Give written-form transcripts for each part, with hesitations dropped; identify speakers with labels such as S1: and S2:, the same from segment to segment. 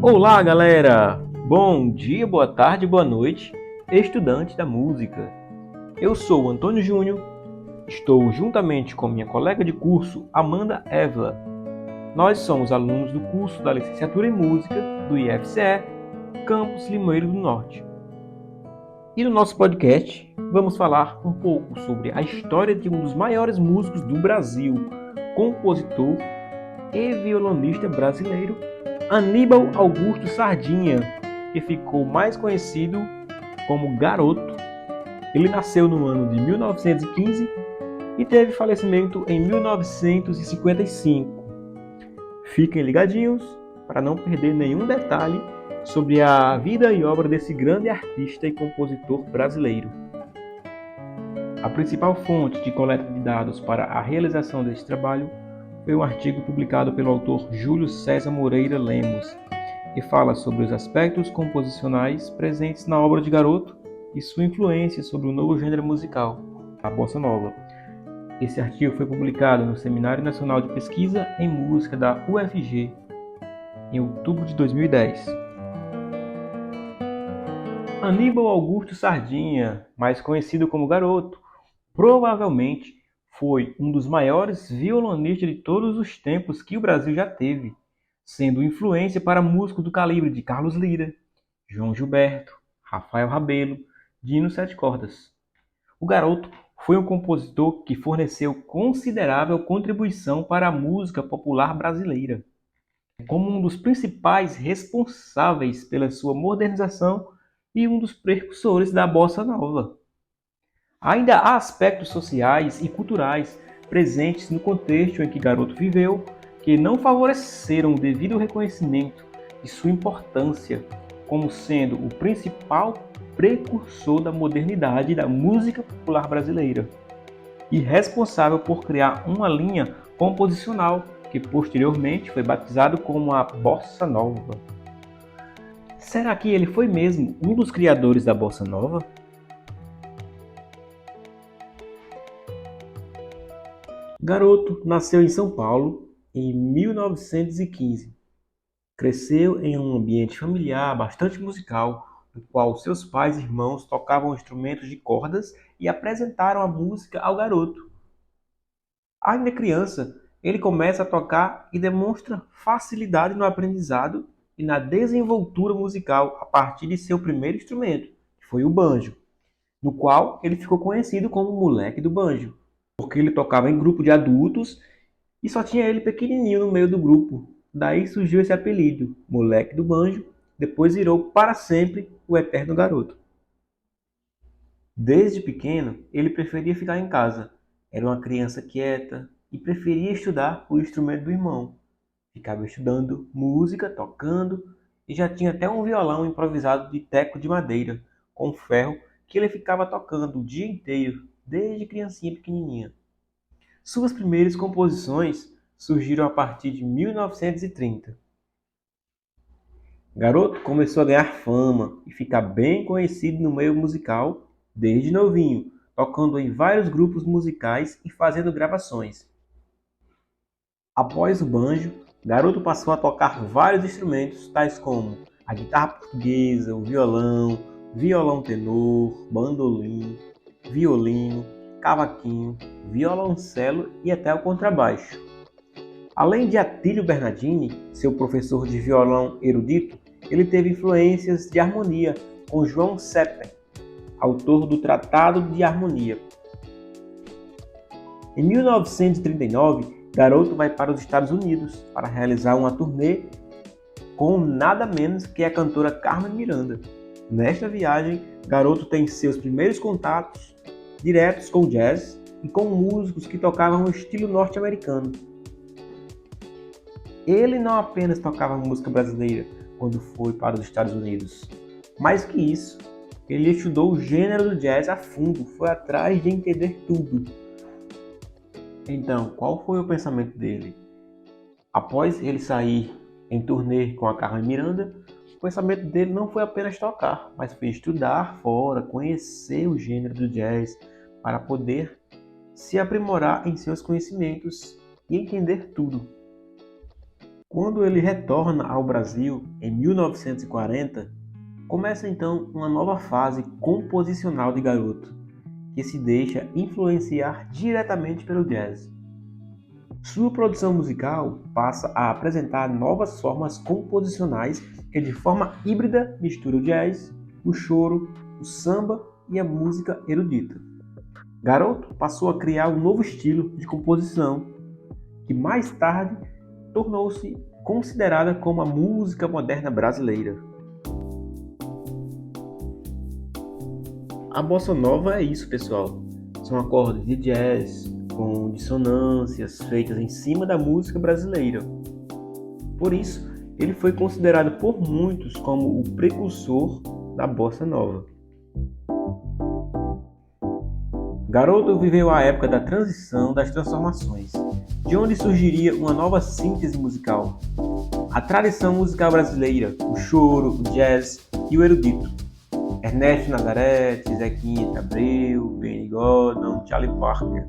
S1: Olá, galera! Bom dia, boa tarde, boa noite, estudantes da música. Eu sou o Antônio Júnior, estou juntamente com minha colega de curso, Amanda Évila. Nós somos alunos do curso da Licenciatura em Música do IFCE, Campus Limoeiro do Norte. E no nosso podcast, vamos falar um pouco sobre a história de um dos maiores músicos do Brasil, compositor e violonista brasileiro, Aníbal Augusto Sardinha, que ficou mais conhecido como Garoto. Ele nasceu no ano de 1915 e teve falecimento em 1955. Fiquem ligadinhos para não perder nenhum detalhe sobre a vida e obra desse grande artista e compositor brasileiro. A principal fonte de coleta de dados para a realização deste trabalho foi um artigo publicado pelo autor Júlio César Moreira Lemos, que fala sobre os aspectos composicionais presentes na obra de Garoto e sua influência sobre o novo gênero musical, a Bossa Nova. Esse artigo foi publicado no Seminário Nacional de Pesquisa em Música da UFG, em outubro de 2010. Aníbal Augusto Sardinha, mais conhecido como Garoto, provavelmente foi um dos maiores violonistas de todos os tempos que o Brasil já teve, sendo influência para músicos do calibre de Carlos Lira, João Gilberto, Rafael Rabelo, Dino Sete Cordas. O Garoto foi um compositor que forneceu considerável contribuição para a música popular brasileira, como um dos principais responsáveis pela sua modernização e um dos precursores da Bossa Nova. Ainda há aspectos sociais e culturais presentes no contexto em que Garoto viveu que não favoreceram o devido reconhecimento de sua importância como sendo o principal precursor da modernidade da música popular brasileira e responsável por criar uma linha composicional que posteriormente foi batizado como a Bossa Nova. Será que ele foi mesmo um dos criadores da Bossa Nova? Garoto nasceu em São Paulo em 1915. Cresceu em um ambiente familiar bastante musical, no qual seus pais e irmãos tocavam instrumentos de cordas e apresentaram a música ao garoto. Ainda criança, ele começa a tocar e demonstra facilidade no aprendizado e na desenvoltura musical a partir de seu primeiro instrumento, que foi o banjo, no qual ele ficou conhecido como o moleque do banjo, porque ele tocava em grupo de adultos e só tinha ele pequenininho no meio do grupo. Daí surgiu esse apelido, moleque do banjo, depois virou para sempre o eterno garoto. Desde pequeno, ele preferia ficar em casa. Era uma criança quieta e preferia estudar o instrumento do irmão. Ficava estudando música, tocando e já tinha até um violão improvisado de teco de madeira, com ferro, que ele ficava tocando o dia inteiro, desde criancinha pequenininha. Suas primeiras composições surgiram a partir de 1930. Garoto começou a ganhar fama e ficar bem conhecido no meio musical desde novinho, tocando em vários grupos musicais e fazendo gravações. Após o banjo, Garoto passou a tocar vários instrumentos, tais como a guitarra portuguesa, o violão, violão tenor, bandolim, violino, cavaquinho, violoncelo e até o contrabaixo. Além de Atílio Bernardini, seu professor de violão erudito, ele teve influências de harmonia com João Sepper, autor do Tratado de Harmonia. Em 1939, Garoto vai para os Estados Unidos para realizar uma turnê com nada menos que a cantora Carmen Miranda. Nesta viagem, Garoto tem seus primeiros contatos diretos com jazz e com músicos que tocavam o estilo norte-americano. Ele não apenas tocava música brasileira quando foi para os Estados Unidos. Mais que isso, ele estudou o gênero do jazz a fundo, foi atrás de entender tudo. Então, qual foi o pensamento dele? Após ele sair em turnê com a Carmen Miranda, o pensamento dele não foi apenas tocar, mas foi estudar fora, conhecer o gênero do jazz, para poder se aprimorar em seus conhecimentos e entender tudo. Quando ele retorna ao Brasil em 1940, começa então uma nova fase composicional de Garoto, que se deixa influenciar diretamente pelo jazz. Sua produção musical passa a apresentar novas formas composicionais que de forma híbrida misturam o jazz, o choro, o samba e a música erudita. Garoto passou a criar um novo estilo de composição, que mais tarde tornou-se considerada como a música moderna brasileira. A bossa nova é isso, pessoal. São acordes de jazz com dissonâncias feitas em cima da música brasileira. Por isso, ele foi considerado por muitos como o precursor da bossa nova. Garoto viveu a época da transição das transformações, de onde surgiria uma nova síntese musical. A tradição musical brasileira, o choro, o jazz e o erudito. Ernesto Nazareth, Zequinha Abreu, Benny Gordon, Charlie Parker.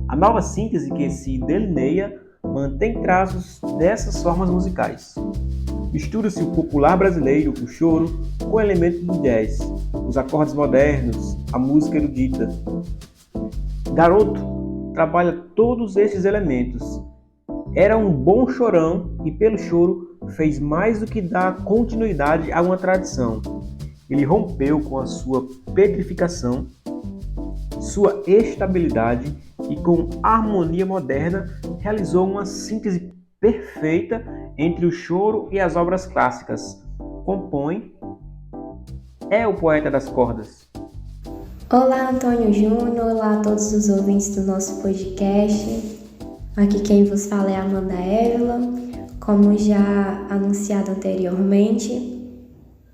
S1: A nova síntese que se delineia mantém traços dessas formas musicais. Mistura-se o popular brasileiro, o choro, com elementos do jazz, os acordes modernos, a música erudita. Garoto trabalha todos esses elementos. Era um bom chorão e, pelo choro, fez mais do que dar continuidade a uma tradição. Ele rompeu com a sua petrificação, sua estabilidade e, com harmonia moderna, realizou uma síntese perfeita entre o choro e as obras clássicas. Compõe, é o poeta das cordas.
S2: Olá, Antônio Júnior, olá a todos os ouvintes do nosso podcast. Aqui quem vos fala é Amanda Évila, como já anunciado anteriormente.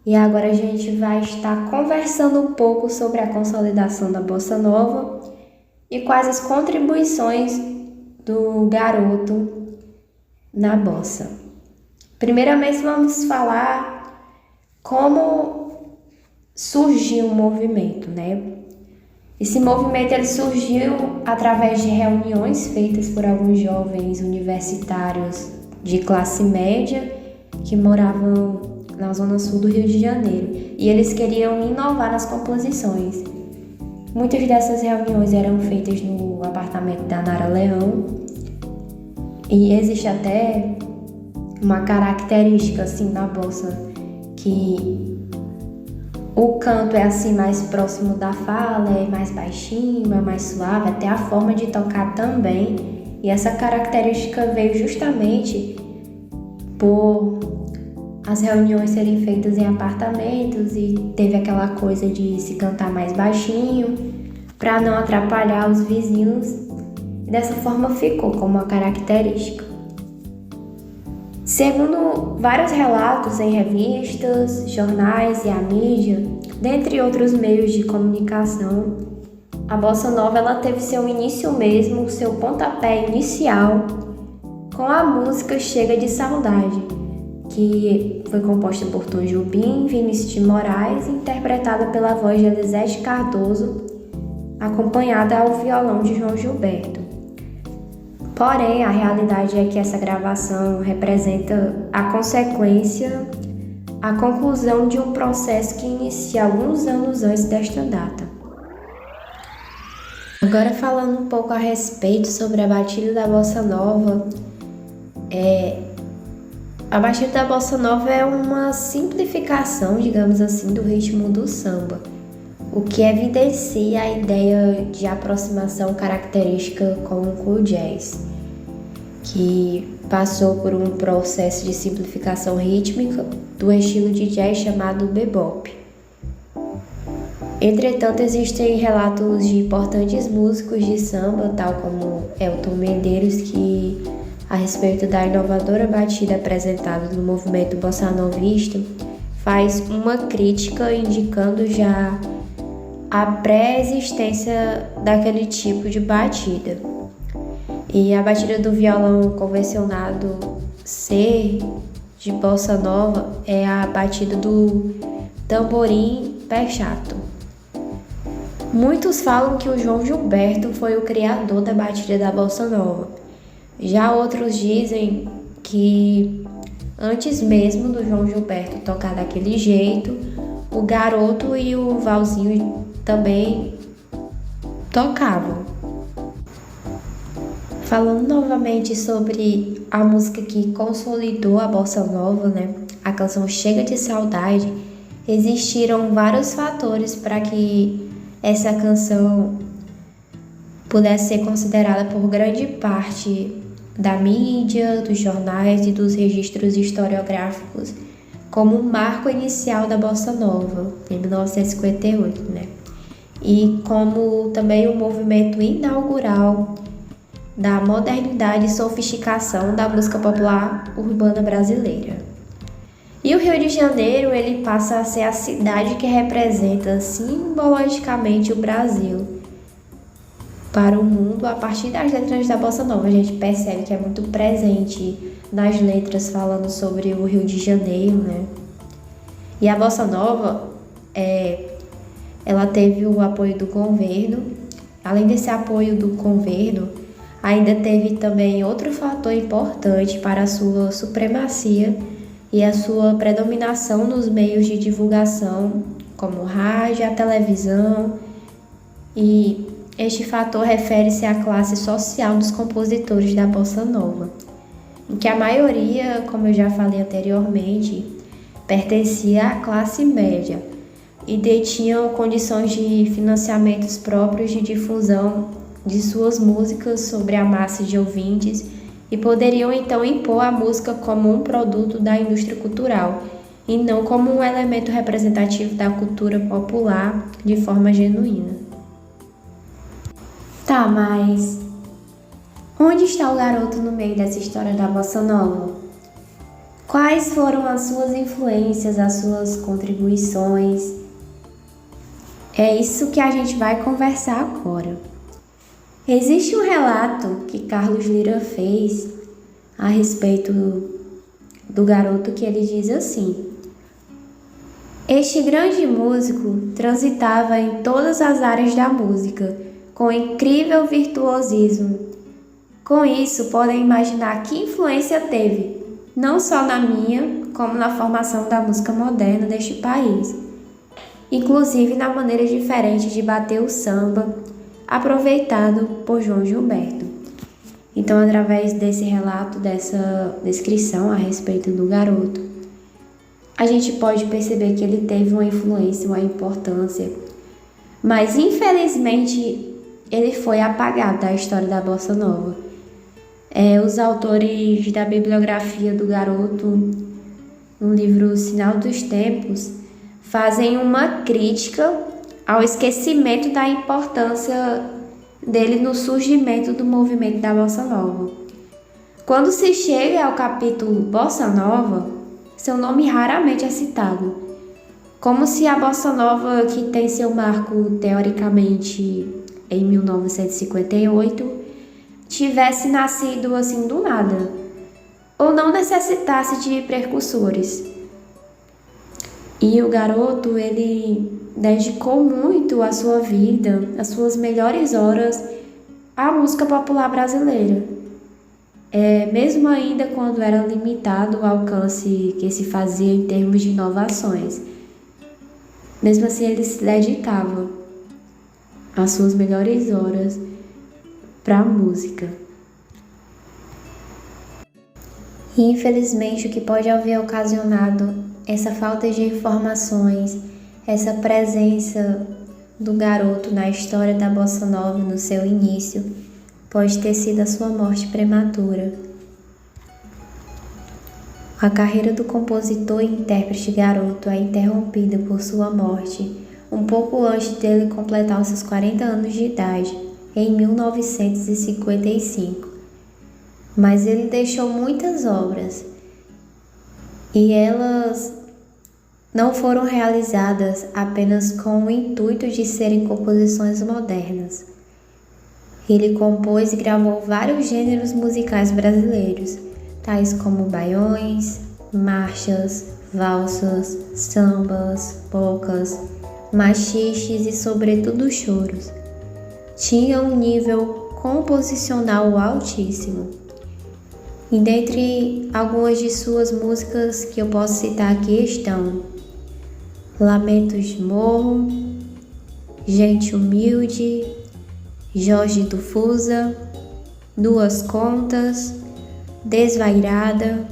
S2: E agora a gente vai estar conversando um pouco sobre a consolidação da bossa nova e quais as contribuições do Garoto na bossa. Primeiramente vamos falar como surgiu o movimento, né? Esse movimento ele surgiu através de reuniões feitas por alguns jovens universitários de classe média que moravam na zona sul do Rio de Janeiro, e eles queriam inovar nas composições. Muitas dessas reuniões eram feitas no apartamento da Nara Leão, e existe até uma característica assim na bossa, que o canto é assim mais próximo da fala, é mais baixinho, é mais suave, até a forma de tocar também, e essa característica veio justamente por as reuniões serem feitas em apartamentos e teve aquela coisa de se cantar mais baixinho para não atrapalhar os vizinhos, e dessa forma ficou como uma característica. Segundo vários relatos em revistas, jornais e a mídia, dentre outros meios de comunicação, a bossa nova ela teve seu início mesmo, seu pontapé inicial, com a música Chega de Saudade, que foi composta por Tom Jobim, Vinícius de Moraes e interpretada pela voz de Elisete Cardoso, acompanhada ao violão de João Gilberto. Porém, a realidade é que essa gravação representa a consequência, a conclusão de um processo que inicia alguns anos antes desta data. Agora falando um pouco a respeito sobre a batida da bossa nova, a batida da bossa nova é uma simplificação, digamos assim, do ritmo do samba, o que evidencia a ideia de aproximação característica com o jazz, que passou por um processo de simplificação rítmica do estilo de jazz chamado bebop. Entretanto, existem relatos de importantes músicos de samba, tal como Elton Medeiros, que, a respeito da inovadora batida apresentada no movimento bossa novista, faz uma crítica indicando já a pré-existência daquele tipo de batida. E a batida do violão convencionado C de bossa nova é a batida do tamborim pé chato. Muitos falam que o João Gilberto foi o criador da batida da bossa nova. Já outros dizem que antes mesmo do João Gilberto tocar daquele jeito, o Garoto e o Valzinho também tocavam. Falando novamente sobre a música que consolidou a bossa nova, né? A canção Chega de Saudade, existiram vários fatores para que essa canção pudesse ser considerada por grande parte da mídia, dos jornais e dos registros historiográficos como um marco inicial da bossa nova, em 1958, né? E como também o movimento inaugural da modernidade e sofisticação da música popular urbana brasileira. E o Rio de Janeiro, ele passa a ser a cidade que representa simbologicamente o Brasil para o mundo a partir das letras da bossa nova. A gente percebe que é muito presente nas letras falando sobre o Rio de Janeiro, né? E a bossa nova, ela teve o apoio do governo. Além desse apoio do governo, ainda teve também outro fator importante para a sua supremacia e a sua predominação nos meios de divulgação, como o rádio, a televisão, e este fator refere-se à classe social dos compositores da bossa nova, em que a maioria, como eu já falei anteriormente, pertencia à classe média e detinham condições de financiamentos próprios de difusão de suas músicas sobre a massa de ouvintes e poderiam então impor a música como um produto da indústria cultural e não como um elemento representativo da cultura popular de forma genuína. Tá, mas onde está o Garoto no meio dessa história da bossa nova? Quais foram as suas influências, as suas contribuições? É isso que a gente vai conversar agora. Existe um relato que Carlos Lyra fez a respeito do Garoto, que ele diz assim: este grande músico transitava em todas as áreas da música, com incrível virtuosismo. Com isso, podem imaginar que influência teve, não só na minha, como na formação da música moderna deste país, inclusive na maneira diferente de bater o samba, aproveitado por João Gilberto. Então, através desse relato, dessa descrição a respeito do Garoto, a gente pode perceber que ele teve uma influência, uma importância, mas infelizmente ele foi apagado da história da bossa nova. Os autores da bibliografia do Garoto, no livro Sinal dos Tempos, fazem uma crítica ao esquecimento da importância dele no surgimento do movimento da bossa nova. Quando se chega ao capítulo Bossa Nova, seu nome raramente é citado, como se a bossa nova, que tem seu marco teoricamente em 1958, tivesse nascido assim do nada, ou não necessitasse de precursores. E o Garoto, ele dedicou muito a sua vida, as suas melhores horas à música popular brasileira. Mesmo ainda quando era limitado o alcance que se fazia em termos de inovações. Mesmo assim, ele se dedicava às suas melhores horas para a música. E infelizmente, o que pode haver ocasionado essa falta de informações, essa presença do Garoto na história da bossa nova no seu início, pode ter sido a sua morte prematura. A carreira do compositor e intérprete Garoto é interrompida por sua morte, um pouco antes dele completar os seus 40 anos de idade, em 1955. Mas ele deixou muitas obras, e elas não foram realizadas apenas com o intuito de serem composições modernas. Ele compôs e gravou vários gêneros musicais brasileiros, tais como baiões, marchas, valsas, sambas, polcas, machixes e, sobretudo, choros. Tinha um nível composicional altíssimo. E dentre algumas de suas músicas que eu posso citar aqui estão Lamentos de Morro, Gente Humilde, Jorge do Fusa, Duas Contas, Desvairada,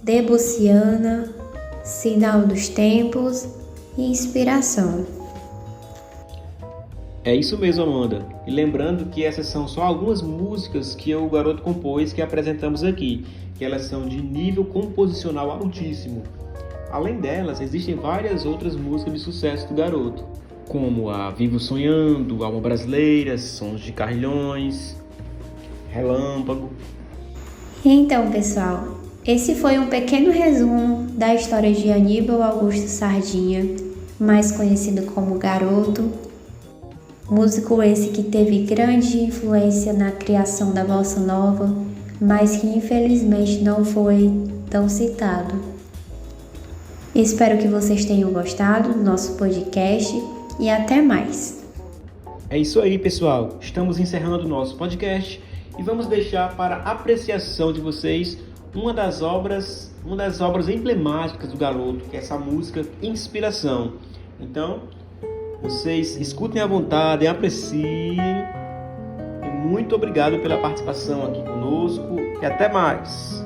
S2: Debussiana, Sinal dos Tempos e Inspiração.
S1: É isso mesmo, Amanda. E lembrando que essas são só algumas músicas que o garoto compôs que apresentamos aqui, que elas são de nível composicional altíssimo. Além delas, existem várias outras músicas de sucesso do garoto, como a Vivo Sonhando, Alma Brasileira, Sons de Carrilhões, Relâmpago.
S2: Então, pessoal, esse foi um pequeno resumo da história de Aníbal Augusto Sardinha, mais conhecido como Garoto. Músico esse que teve grande influência na criação da bossa nova, mas que infelizmente não foi tão citado. Espero que vocês tenham gostado do nosso podcast e até mais.
S1: É isso aí, pessoal. Estamos encerrando o nosso podcast e vamos deixar para a apreciação de vocês uma das obras emblemáticas do garoto, que é essa música Inspiração. Então, vocês escutem à vontade, apreciem. E muito obrigado pela participação aqui conosco e até mais.